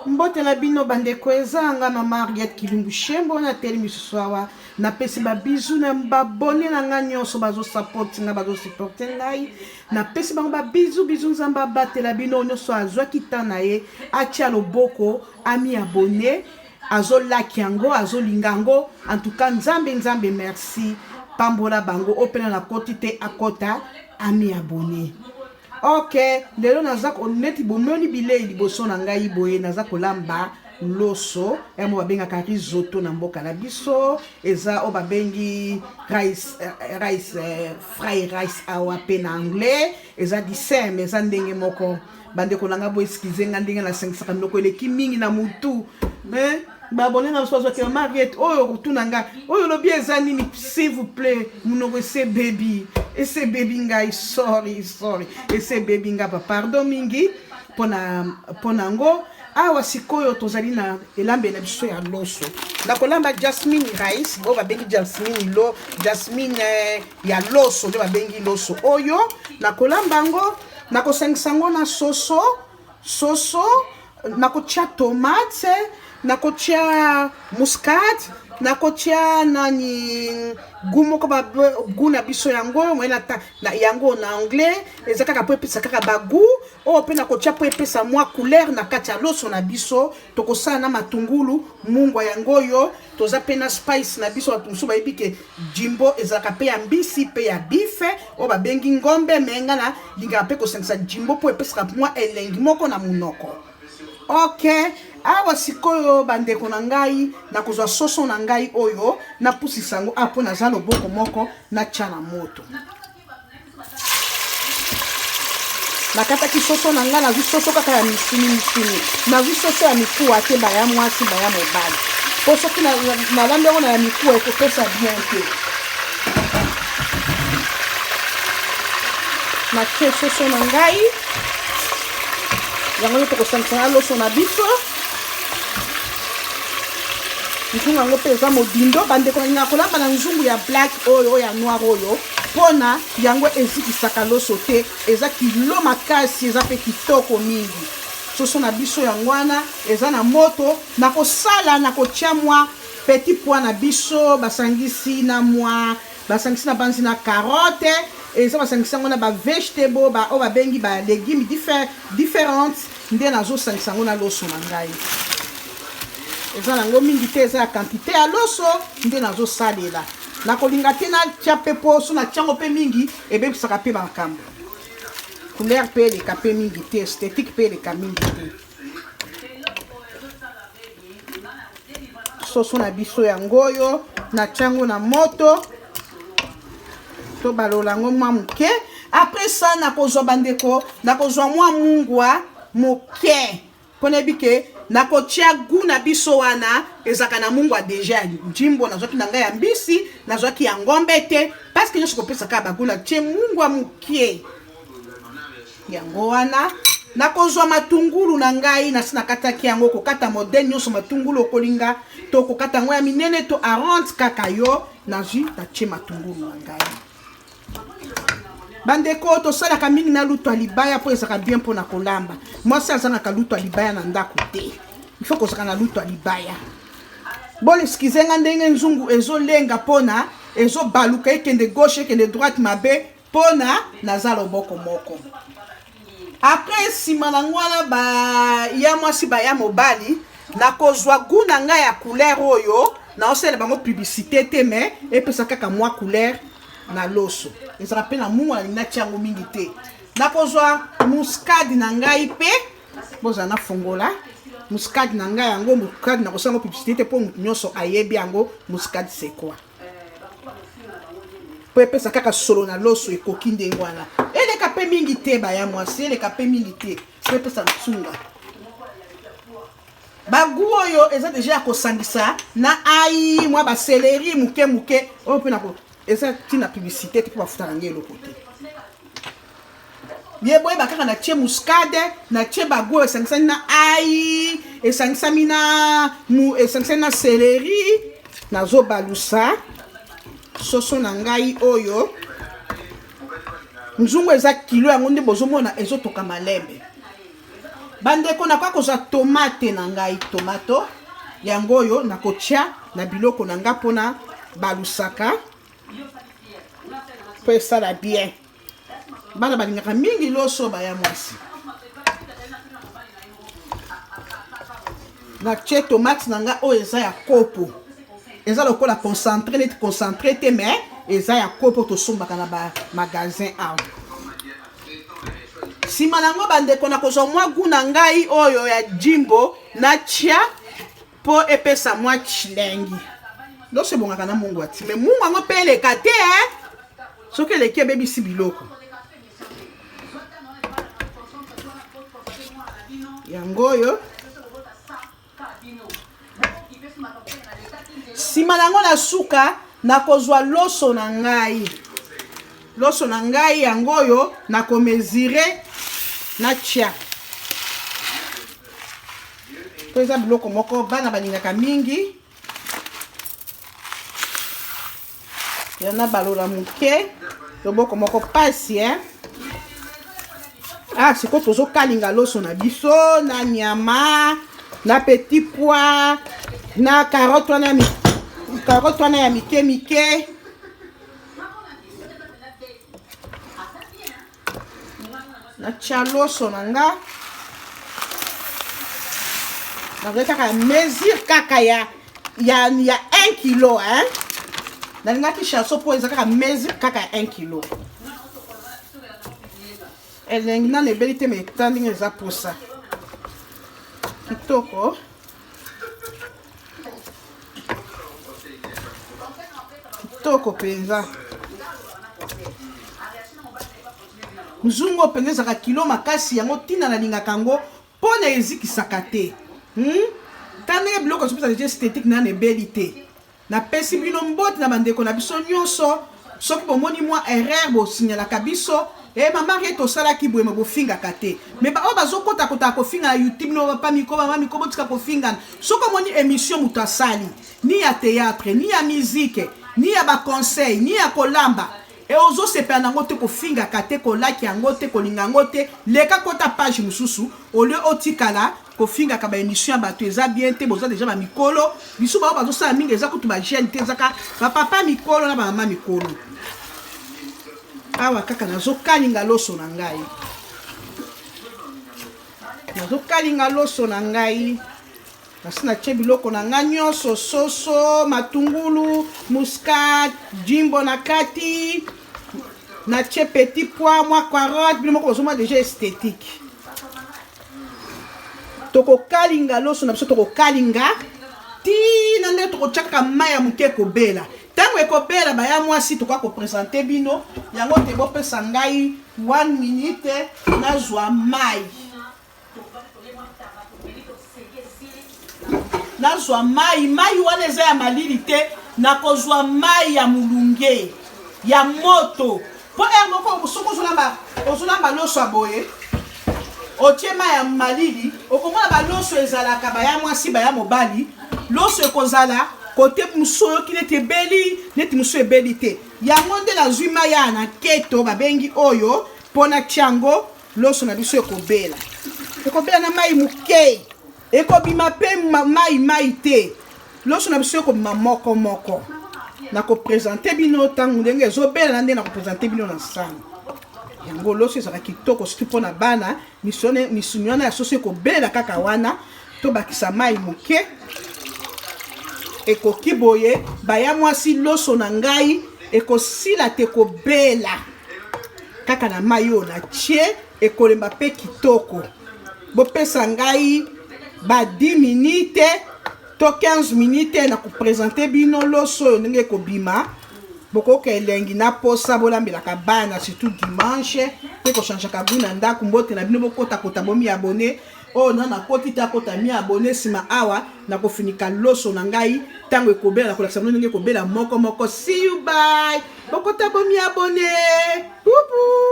Mbote la bino bandeko ezanga mama Mariette Kilumbu Shembo na teli misusawa na pesi ba bizu na babone na nga nyonso bazo support nga bazo support ngai na pesi bango ba bizu nzamba batela bino nyonso azwa kitana ye atia loboko ami abonné azo like yango azo lingango en tout cas nzambe merci pambola bango opena na koti te akota ami abonné. Ok, lelo naza neti bomoni bilei liboso na ngai boye naza kolamba loso emo babengaka risotto na mboka na biso eza o babengi fried rice awa pe na anglais eza dessert mais eza ndenge moko bandeko nanga bo excuse nga ndenge na 500 ndoko eleki mingi na mutu mais babone na sozo ke Mariette oyo kutuna nga oyo lobi eza nini s'il vous plaît munoko ese baby ngai sorry ese baby nga pardon mingi pona ngo awa sikoyo tozali na elambe na biso ya loso nakolamba jasmine rice bo babengi jasmine ya loso nde babengi loso oyo nakolamba ngo nakosangisa ngo na soso nakotia tomate nakotia muscade nakotia nani gumo ko ba guna biso yango mwena na yango na anglais ezaka po epesa kaka bagu o pe nakotia po epesa mwa couleur na kati ya loso na biso tokosala na matungulu mungwa yango yo toza pe na spice na biso batumsu bayebike jimbo ezaka pe ya mbisi pe ya bife o babengi ngombe menga na linga pe kosangisa jimbo po epesa mwa elengi moko na munoko. Ok, awa sikoyo bandeko na ngai na kozwa soso na ngai oyo na pusisa yango apo naza loboko moko na tia na moto nakataki soso na ngai nazwi soso kaka ya misuni nazwi soso ya mikuwa te baya mwasi baya mobali po soki nalambi yango na ya mikuwa ekopesa bien te natie soso na ngai yango tokosangisa loso na biso nzungu yango mpe eza modindo bandeko na kolamba na nzungu ya black oyo ya noir oyo mpona yango ezikisaka loso te eza kilo makasi eza mpe kitoko mingi soso na biso yango wana eza na moto nakosala nakotia mwa petit pois na biso basangisi na banzi na carotte eza basangisi yango na ba vegetable oyo babengi ba légumes différentes nde nazosangisa yango na loso na ngai eza nango mingi te eza ya quantité ya loso nde nazosalela nakolinga te natia mpe poso natiango mpe mingi ebebisaka mpe makambo couleur mpe eleka mpe mingi te esthétique mpe eleka mingi te soso na biso yango oyo natiango na moto tobalola yango mwa moke après ça nakozwa bandeko nakozwa mwa mungwa moke mpona ebike nakotia gu na biso wana ezaka na mungwa deja njimbo nazwaki na ngai ya mbisi nazwaki ya ngombe te parceke nyonso kopesaka bagu natie mungwa moke yango wana nakozwa matungulu na ngai nasi nakataki yango kokata modele nyonso matungulu okolinga to kokata yango ya minene to arronde kaka yo nazwi natie matungulu na ngai bandeko tosalaka mingi na lutu ya libaya mpo ezaka bien mpona kolamba mwasi azangaka lutu ya libaya na ndako te ifo kozaka na lutu ya libaya bon excuse nga ndenge nzungu ezolenga mpona ezobaluka ekende gauche ekende droite mabe mpona naza loboko moko après nsima na ngwana baya mwasi baya mobali nakozwa gu na ngai ya couleur oyo naosala bango publicité te me epesa kaka mwa couleur na loso ezala mpe na mungu na linati yango mingi te nakozwa muscade na ngai mpe bozala nafongola muscade na ngai yango muscade nakosala yango publicité te mpo motu nyonso ayebi yango muscade c'est quoi po epesa kaka solo na loso ekoki ndenge wana eleka mpe mingi te baya mwasi eleka mpe mingi te so epesa nsunga bagu oyo eza deja ya kosangisa na ai mwa baseleri muke oyo mpe eza tina publicité te mpo bafuta na ngai eloko te ye boyeba kaka natie muscade natie bagu oyo esangisani na ai esangisani na seleri nazobalusa soso na ngai oyo nzungu eza kilo yango nde bozomona ezotoka malembe bandeko nakoka kozwa tomate na ngai tomato yango oyo nakotia na biloko na nga mpona balusaka mpo esala bien. Bana balingaka mingi loso baya mwasi. Natie tomate na nga oyo eza ya kopo, eza lokola concentré neti concentré te mais eza ya kopo tosombaka na ba magasin awa. Sima nango bandeko nakozwa mwa gu na ngai oyo ya jimbo natia po epesa mwa chilengi. Loso ebongaka na mungu ati me mungu yango mpe eleka te soki eleki ebebisi biloko yango oyo. Sima nango na suka nakozwa loso na ngai, loso na ngai yango oyo nakomezire natia po eza biloko moko bana balingaka mingi. Yana balola muke loboko moko pasi siko tozokalinga loso na biso na nyama na petit pois na carotte wana ya mike mike. Natia loso na nga nazali kaka mesure kaka ya 1 kilo nalingaki chanson po eza kaka mesure kaka ya 1 kilo. Elengi nano ebeli te me etandinga eza posa kitoko. Kitoko penza nzungo penza ezaka kilo makasi yango tina nalingaka yango mpona ezikisaka te. Tandenge biloko azopesa deja esthétique nano ebeli te. Napesi bino mbote na bandeko na biso nyonso soki bomoni mwa erreur bosignalaka biso mama ke tosalaki boye bofingaka te me baoyo bazokota kofinga na YouTube no papa mikoba mama mikoba tika kofingana soki omoni émission moto asali ni ya théâtre ni ya musique ni ya baconseil ni ya kolamba ozosepela nango te kofingaka te kolaki yango te kolinga yango te leka kota page mosusu olio otikala kofingaka baémission ya bato eza bien te boza deja bamikolo biso bao bazosala mingi eza kutu bagene te ezaka bapapa mikolo na bamama mikolo. Awa kaka nazokalinga loso na ngai, nazokalinga loso na ngai kasi natie biloko na ngai nyonso soso matungulu muscade jimbo na kati natie petit pois mwa carotte bino moko bozomwa deja esthétique. Tokokalinga loso na biso tokokalinga tina nde tokotiaka mai ya moke ekobela. Tango ekobela baya mwasi tokoka kopresente bino yango te bopesa ngai 1 minute nazwa mai. Nazwa mai wana eza ya malili te nakozwa mai ya mulunge ya moto po moko soko ozolamba loso aboye otie mai ya malili okomona baloso ezalaka baya mwasi baya mobali loso ekozala kote muso ki neti ebeli neti muso ebeli te yango nde nazwi mai ya na keto babengi oyo mpona tiango loso na biso ekobela na mai muke ekobima mpe mai te loso na biso ekobima moko nakopresente bino ntango ndenge ezobela na nde nakopresente bino na sani yango loso ezalaka kitoko soki mpona bana misuni wana ya soso ekobela kaka wana tobakisa mai moke ekoki boye baya mwasi loso na ngai ekosila te kobela kaka na mai oyo natie ekolemba mpe kitoko. Bopesa ngai ba 10 minutes to 15 minutes na kopresente bino loso oyo ndenge ekobima bokoka elengi na posa bolambelaka bana surtout dimanche mpe kochangeaka gu na ndako mbote na bino bokotakota bomi abone oyo na koti te akota mi abone nsima awa nakofinika loso na ngai ntango ekobela nakolakisa bino ndenge ekobela moko. See you, bye. Bokota bomi abone. Pupu.